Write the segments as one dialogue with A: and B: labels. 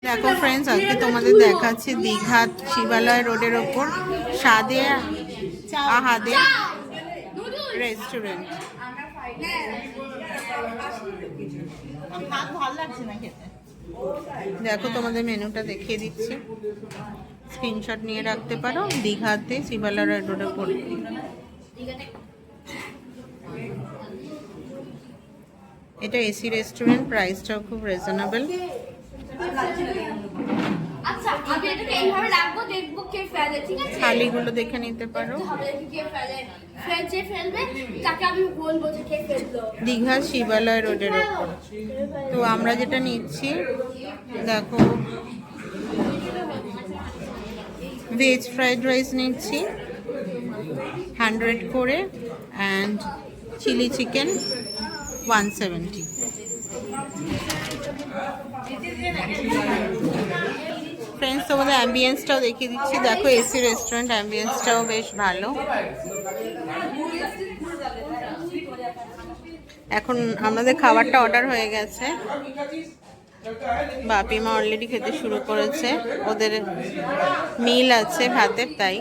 A: দেখো ফ্রেন্ডস, আজকে তোমাদের দেখাচ্ছি দীঘা শিবালয় রোডের ওপর স্বাদে আহাদে রেস্টুরেন্ট। দেখো তোমাদের মেনুটা দেখিয়ে দিচ্ছি, স্ক্রিনশট নিয়ে রাখতে পারো। দীঘাতে শিবালয় রোডের ওপর এটা এসি রেস্টুরেন্ট, প্রাইসটাও খুব রিজনেবল।
B: আচ্ছা, আমি এটাকে এইভাবে রাখবো, দেখবো কে ফেলে, ঠিক আছে?
A: থালিগুলো দেখে নিতে পারো।
B: কে ফেলে, যে ফেলবে তাকে আমি বলবো যে কে ফেললো।
A: দীঘা শিবালয় রোডের ওপর। তো আমরা যেটা নিচ্ছি দেখো, ভেজ ফ্রাইড রাইস নিচ্ছি 100 করে, অ্যান্ড চিলি চিকেন 170। ফ্রেন্ডস, তোমাদের অ্যাম্বিয়েন্সটাও দেখিয়ে দিচ্ছি। দেখো এসি রেস্টুরেন্ট, অ্যাম্বিয়েন্সটাও বেশ ভালো। এখন আমাদের খাবারটা অর্ডার হয়ে গেছে, বাপিমা অলরেডি খেতে শুরু করেছে। ওদের মিল আছে ভাতের, তাই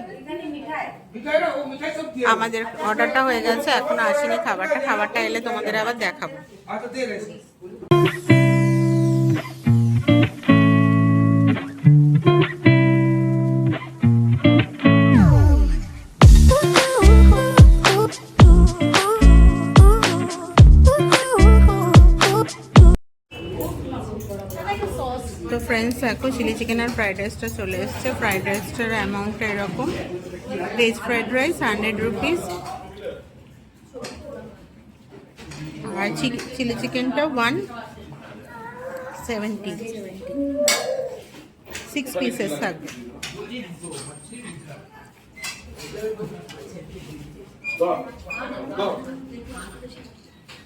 A: আমাদের অর্ডারটা হয়ে গেছে, এখন আসেনি খাবারটা। খাবারটা এলে তোমাদের আবার দেখাবো। তো ফ্রেন্ডস, দেখো চিলি চিকেন আর ফ্রাইড রাইসটা চলে এসছে। ফ্রাইড রাইসটার অ্যামাউন্টটা এরকম, ভেজ ফ্রাইড রাইস 100 রুপিস, আর চিলি চিকেনটা 170, 6 পিসেস থাকবে।